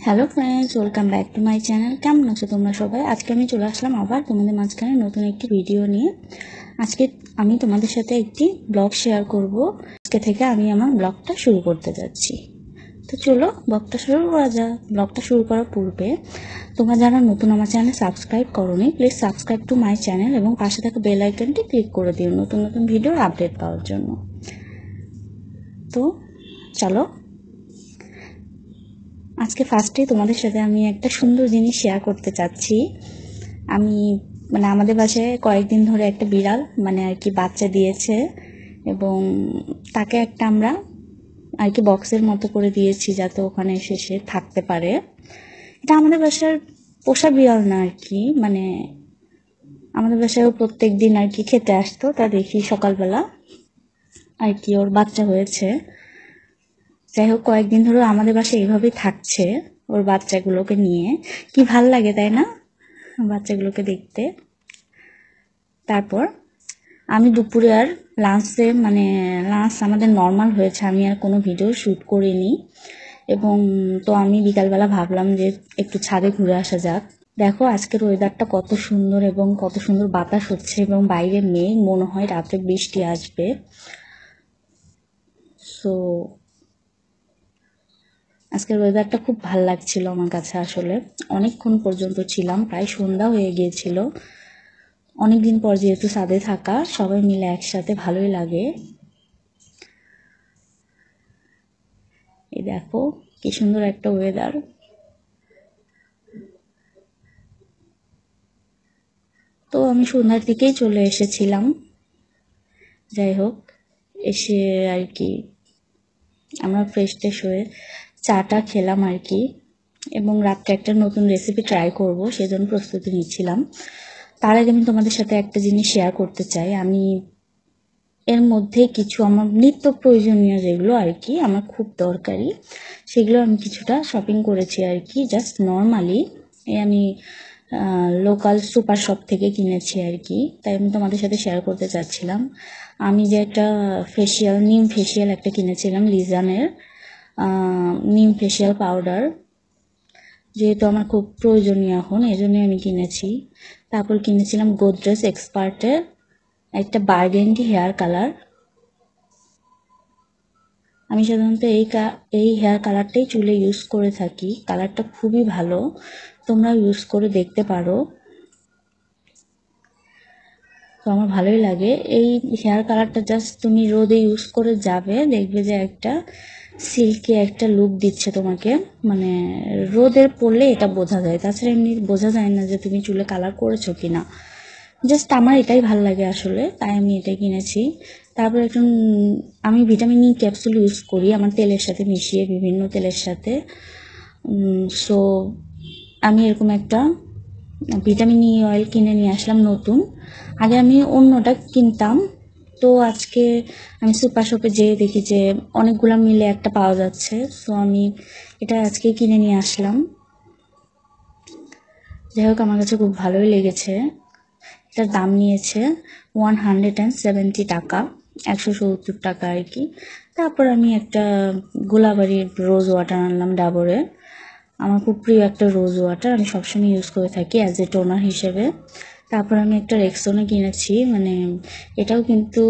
Hello friends, welcome back to my channel. কেমন আছো তোমরা সবাই? আজকে আমি চলে আসলাম আবার তোমাদের মাঝখানে নতুন একটি ভিডিও নিয়ে। আজকে আমি তোমাদের সাথে একটি ব্লগ শেয়ার করব। আজকে থেকে আমি আমার ব্লগটা শুরু করতে যাচ্ছি। তো চলো ব্লগটা শুরু করা যাক। ব্লগটা শুরু করার পূর্বে তোমরা যারা নতুন আমার চ্যানেল সাবস্ক্রাইব করোনি, please subscribe to my channel এবং পাশে থাকা বেল আইকনটি ক্লিক করে দিও নতুন নতুন ভিডিওর আপডেট পাওয়ার জন্য। তো চলো, আজকে ফার্স্টে তোমাদের সাথে আমি একটা সুন্দর জিনিস শেয়ার করতে চাচ্ছি। আমি আমাদের বাসায় কয়েকদিন ধরে একটা বিড়াল আর কি বাচ্চা দিয়েছে, এবং তাকে একটা আমরা আর কি বক্সের মতো করে দিয়েছি যাতে ওখানে এসে সে থাকতে পারে। এটা আমাদের বাসার পোষা বিড়াল না আর কি, আমাদের বাসায় প্রত্যেক দিন আর কি খেতে আসতো, তা দেখি সকালবেলা আর কি ওর বাচ্চা হয়েছে। যাই হোক, কয়েকদিন ধরে আমাদের বাসায় এইভাবেই থাকছে ওর বাচ্চাগুলোকে নিয়ে। কি ভাল লাগে তাই না বাচ্চাগুলোকে দেখতে। তারপর আমি দুপুরে আর লাঞ্চ আমাদের নর্মাল হয়েছে, আমি আর কোনো ভিডিও শ্যুট করিনি। এবং তো আমি বিকালবেলা ভাবলাম যে একটু ছাদে ঘুরে আসা যাক। দেখো আজকের ওয়েদারটা কত সুন্দর, এবং কত সুন্দর বাতাস হচ্ছে, এবং বাইরে মেঘ, মনে হয় রাতে বৃষ্টি আসবে। সো আজকের ওয়েদারটা খুব ভাল লাগছিল আমার কাছে। আসলে অনেকক্ষণ পর্যন্ত ছিলাম, প্রায় সন্ধ্যা হয়ে গিয়েছিল। অনেকদিন পর যেহেতু ছাদে থাকা, সবাই মিলে একসাথে ভালোই লাগে। এই দেখো কি সুন্দর একটা ওয়েদার। তো আমি সন্ধ্যার দিকেই চলে এসেছিলাম। যাই হোক, এসে আর কি আমরা ফ্রেশ ট্রেশ হয়ে চাটা খেলাম আর কি, এবং রাত্রে একটা নতুন রেসিপি ট্রাই করব সেজন্য প্রস্তুতি নিচ্ছিলাম। তার আগে আমি তোমাদের সাথে একটা জিনিস শেয়ার করতে চাই। আমি এর মধ্যে কিছু আমার নিত্য প্রয়োজনীয় যেগুলো আর কি আমার খুব দরকারি, সেগুলো আমি কিছুটা শপিং করেছি আর কি, জাস্ট নর্মালি। আমি লোকাল সুপার শপ থেকে কিনেছি আর কি, তাই আমি তোমাদের সাথে শেয়ার করতে চাচ্ছিলাম। আমি যে একটা নিম ফেসিয়াল একটা কিনেছিলাম লিজানের, নিম ফেসিয়াল পাউডার, যেহেতু আমার খুব প্রয়োজনীয় এখন, এই জন্যই আমি কিনেছি। তারপর কিনেছিলাম গোদরেজ এক্সপার্টের একটা বার্গেন্ডি হেয়ার কালার। আমি সাধারণত এই হেয়ার কালারটাই চুলে ইউজ করে থাকি। কালারটা খুবই ভালো, তোমরা ইউজ করে দেখতে পারো। তো আমার ভালোই লাগে এই হেয়ার কালারটা। জাস্ট তুমি রোদে ইউজ করে যাবে, দেখবে যে একটা সিল্কি একটা লুক দিচ্ছে তোমাকে। রোদের পড়লে এটা বোঝা যায়, তাছাড়া এমনি বোঝা যায় না যে তুমি চুলে কালার করেছো কিনা। জাস্ট আমার এটাই ভালো লাগে আসলে, তাই আমি এটাই কিনেছি। তারপর আমি ভিটামিন ই ক্যাপসুল ইউজ করি আমার তেলের সাথে মিশিয়ে, বিভিন্ন তেলের সাথে। সো আমি এরকম একটা ভিটামিন ই অয়েল কিনে নিয়ে আসলাম নতুন। আগে আমি অন্যটা কিনতাম, তো আজকে আমি সুপার শপে যেয়ে দেখি যে অনেকগুলো মিলে একটা পাওয়া যাচ্ছে। সো আমি এটা আজকে কিনে নিয়ে আসলাম। যাই হোক, আমার কাছে খুব ভালোই লেগেছে। এটার দাম নিয়েছে 170 টাকা, 170 টাকা আর কি। তারপর আমি একটা গোলাবাড়ির রোজ ওয়াটার আনলাম ডাবরের। আমার খুব প্রিয় একটা রোজ ওয়াটার, আমি সবসময় ইউজ করে থাকি অ্যাজ এ টোনার হিসেবে। তারপর আমি একটা রেক্সোনা কিনেছি, এটাও কিন্তু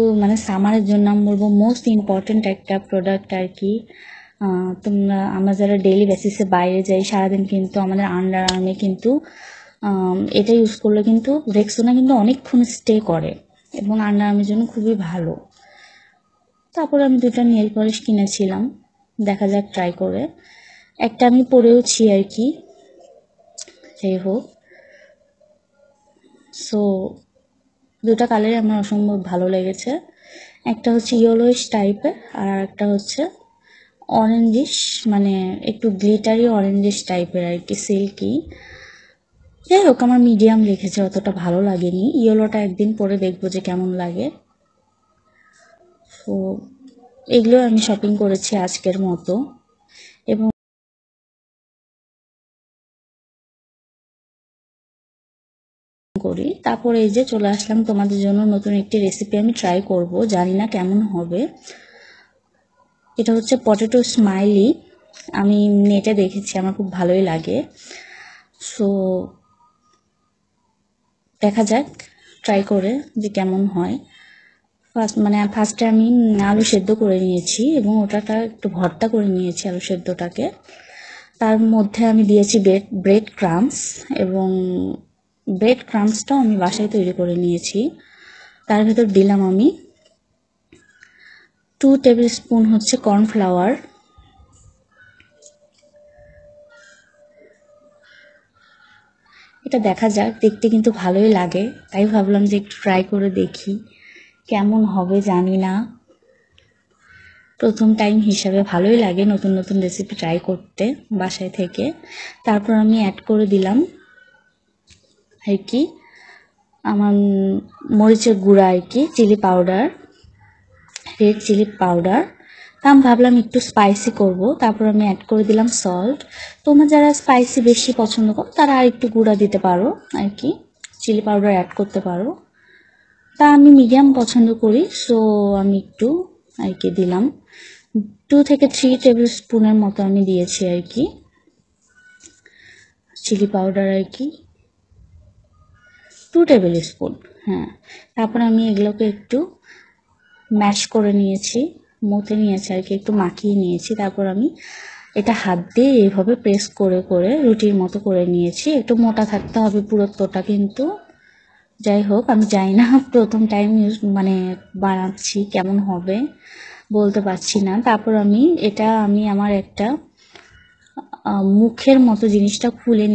সামারের জন্য আমি বলবো মোস্ট ইম্পর্ট্যান্ট একটা প্রোডাক্ট আর কি। আমরা যারা ডেইলি বেসিসে বাইরে যাই সারাদিন, কিন্তু আমাদের আন্ডার আর্মে কিন্তু এটা ইউজ করলে কিন্তু রেক্সোনা কিন্তু অনেকক্ষণ স্টে করে, এবং আন্ডার আর্মের জন্য খুবই ভালো। তারপর আমি দুটো নেল পলিশ কিনেছিলাম, দেখা যাক ট্রাই করে। একটা আমি পরেওছি আর কি। যাই হোক, সো দুটা কালারই আমার অসম্ভব ভালো লেগেছে। একটা হচ্ছে ইয়েলোইশ টাইপের, আর একটা হচ্ছে অরেঞ্জিশ, একটু গ্লিটারি অরেঞ্জিশ টাইপের আর কি, সিল্কি। যাই হোক, আমার মিডিয়াম লেগেছে, অতটা ভালো লাগেনি। ইয়েলোটা একদিন পরে দেখবো যে কেমন লাগে। তো এগুলো আমি শপিং করেছি আজকের মতো। এবং তারপরে এই যে চলে আসলাম তোমাদের জন্য নতুন একটি রেসিপি আমি ট্রাই করব, জানি না কেমন হবে। এটা হচ্ছে পটেটো স্মাইলি। আমি নেটে দেখেছি, আমার খুব ভালোই লাগে। সো দেখা যাক ট্রাই করে যে কেমন হয়। ফার্স্টে আমি আলু সেদ্ধ করে নিয়েছি এবং ওটাটা একটু ভর্তা করে নিয়েছি আলু সেদ্ধটাকে। তার মধ্যে আমি দিয়েছি ব্রেড ক্রাম্বস, এবং ব্রেড ক্রাম্বসটাও আমি বাসায় তৈরি করে নিয়েছি। তার ভেতর দিলাম আমি 2 টেবিল স্পুন হচ্ছে কর্নফ্লাওয়ার। এটা দেখা যাক, দেখতে কিন্তু ভালোই লাগে, তাই ভাবলাম যে একটু ট্রাই করে দেখি কেমন হবে। জানি না, প্রথম টাইম হিসাবে ভালোই লাগে নতুন নতুন রেসিপি ট্রাই করতে বাসায় থেকে। তারপর আমি অ্যাড করে দিলাম আর কি আমার মরিচের গুঁড়া আর কি, chilli powder, red chilli powder. আমি ভাবলাম একটু স্পাইসি করব, তারপর আমি অ্যাড করে দিলাম সল্ট। তোমরা যারা স্পাইসি বেশি পছন্দ করো তারা আর একটু গুঁড়া দিতে পারো আর কি, চিলি পাউডার অ্যাড করতে পারো। তা আমি মিডিয়াম পছন্দ করি, সো আমি একটু আর কি দিলাম 2 থেকে 3 টেবিল স্পুনের মতো আমি দিয়েছি আর কি চিলি পাউডার আর কি, 2 টেবিল স্পুন। হ্যাঁ, তারপর আমি এগুলোকে একটু ম্যাশ করে নিয়েছি, মথে নিয়েছি আর কি, একটু মাখিয়ে নিয়েছি। তারপর আমি এটা হাত দিয়ে এইভাবে প্রেস করে করে রুটির মতো করে নিয়েছি। একটু মোটা থাকতে হবে পুরোটা, কিন্তু যাই হোক আমি জানি না, প্রথম টাইম বানাচ্ছি, কেমন হবে বলতে পারছি না। তারপর আমি আমার একটা মুখের মতো জিনিসটা খুলে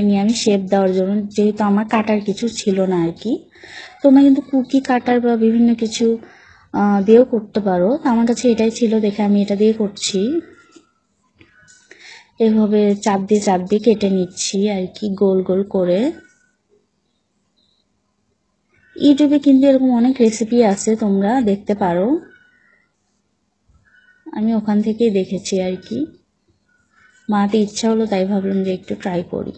নিয়ে আমি শেপ দেওয়ার জন্য, যেহেতু আমার কাটার কিছু ছিল না আর কি। তোমরা কিন্তু কুকি কাটার বা বিভিন্ন কিছু দিয়েও করতে পারো, আমার কাছে এটাই ছিল দেখে আমি এটা দিয়ে করছি। এভাবে চাপ দিয়ে কেটে নিচ্ছি আর কি, গোল গোল করে। ইউটিউবে কিন্তু এরকম অনেক রেসিপি আছে, তোমরা দেখতে পারো, আমি ওখান থেকেই দেখেছি আর কি। বানাতে ইচ্ছা হলো তাই ভাবলাম যে একটু ট্রাই করি।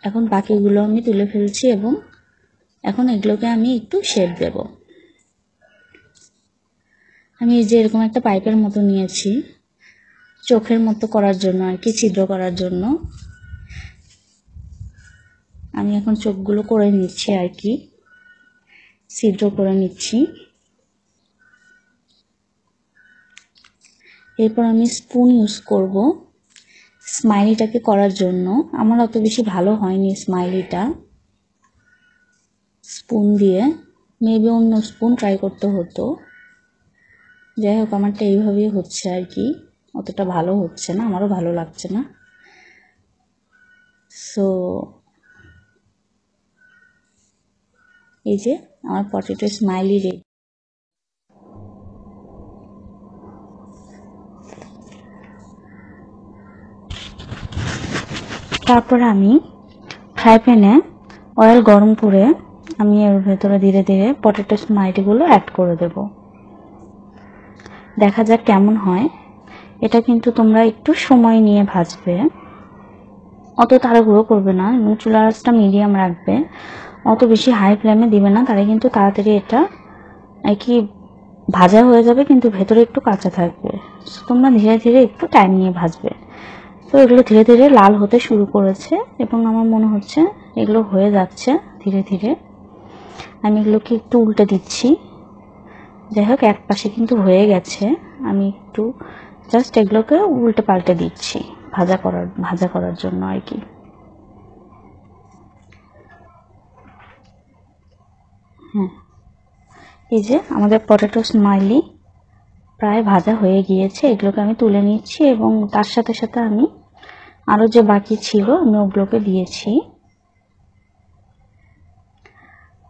এখন বাকিগুলো আমি তুলে ফেলছি এবং এখন এগুলোকে আমি একটু শেপ দেব। আমি এই যে এরকম একটা পাইপের মতো নিয়েছি চোখের মতো করার জন্য আর কি, ছিদ্র করার জন্য। আমি এখন চোখগুলো করে নিচ্ছি আর কি, ছিদ্র করে নিচ্ছি। এরপর আমি স্পুন ইউজ করব স্মাইলিটাকে করার জন্য। আমার অত বেশি ভালো হয়নি স্মাইলিটা স্পুন দিয়ে, মেবি অন্য স্পুন ট্রাই করতে হতো। যাই হোক আমারটা এইভাবেই হচ্ছে আর কি, অতটা ভালো হচ্ছে না, আমারও ভালো লাগছে না। সো এই যে আমার পটেটো স্মাইলি রেডি। তারপর আমি ফ্রাই প্যানে অয়েল গরম করে আমি এর ভেতরে ধীরে ধীরে পটেটো স্মাইলিগুলো অ্যাড করে দেব। দেখা যাক কেমন হয়। এটা কিন্তু তোমরা একটু সময় নিয়ে ভাজবে, অত তাড়াহুড়ো করবে না, এবং চুলার আঁচটা মিডিয়াম রাখবে, অত বেশি হাই ফ্লেমে দিবে না, তাহলে কিন্তু তাড়াতাড়ি এটা আর কি ভাজা হয়ে যাবে, কিন্তু ভেতরে একটু কাঁচা থাকবে। তোমরা ধীরে ধীরে একটু টাইম নিয়ে ভাজবে। তো এগুলো ধীরে ধীরে লাল হতে শুরু করেছে এবং আমার মনে হচ্ছে এগুলো হয়ে যাচ্ছে ধীরে ধীরে। আমি এগুলোকে একটু উল্টে দিচ্ছি। যাই হোক এক পাশে কিন্তু হয়ে গেছে, আমি একটু জাস্ট এগুলোকে উল্টে পাল্টে দিচ্ছি ভাজা করার জন্য আর কি। হ্যাঁ, এই যে আমাদের পটেটো স্মাইলি প্রায় ভাজা হয়ে গিয়েছে, এগুলোকে আমি তুলে নিচ্ছি এবং তার সাথে সাথে আমি আরও যে বাকি ছিল আমি ওগুলোকে দিয়েছি।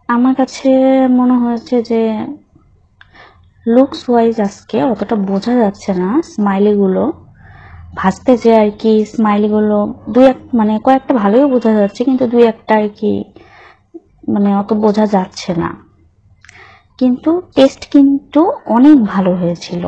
আমার কাছে মনে হয়েছে যে লুকস ওয়াইজ আজকে অতটা বোঝা যাচ্ছে না স্মাইলিগুলো ভাজতে, যে আর কি স্মাইলিগুলো কয়েকটা ভালোই বোঝা যাচ্ছে, কিন্তু দুই একটা আর কি অত বোঝা যাচ্ছে না, কিন্তু টেস্ট কিন্তু অনেক ভালো হয়েছিল।